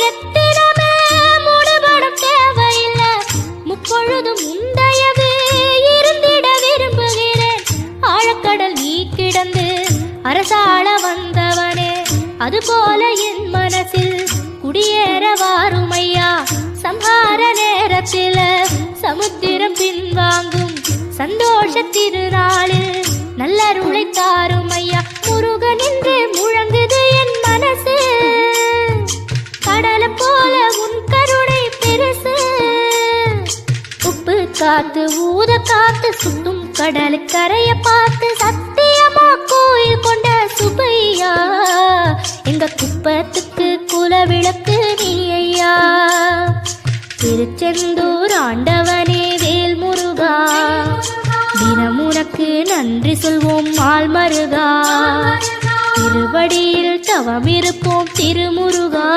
எத்தினமே மூடுபடம் தேவையில்லை, முப்பொழுதும் முந்தையது இருந்திட விரும்புகிறேன். ஆழக்கடல் நீ கிடந்து அரசாள வந்தவனே, அதுபோல என் மனசில் குடியேற வாருமையா. சம்ஹார நேரத்தில் சமுத்திரம் பின்வாங்கும் சந்தோஷ திருநாளில் நல்லருளை தாருமையா. முருகன் என்று முழங்குது என் மனசு, கடலை போல உன் கருணை பெருசு. உப்பு காத்து ஊத காத்து சுத்தும் கடலு கரைய பார்த்து சத்தியமா கோயில் கொண்ட சுபையா. எங்க குப்பத்துக்கு குலவிளக்கு நீ ஐயா. திருச்செந்தூர் ஆண்டவனே வேல் முருகா, தினம் உனக்கு நன்றி சொல்வோம் மால் மருகா. திருவடியில் தவம் இருப்போம் திருமுருகா.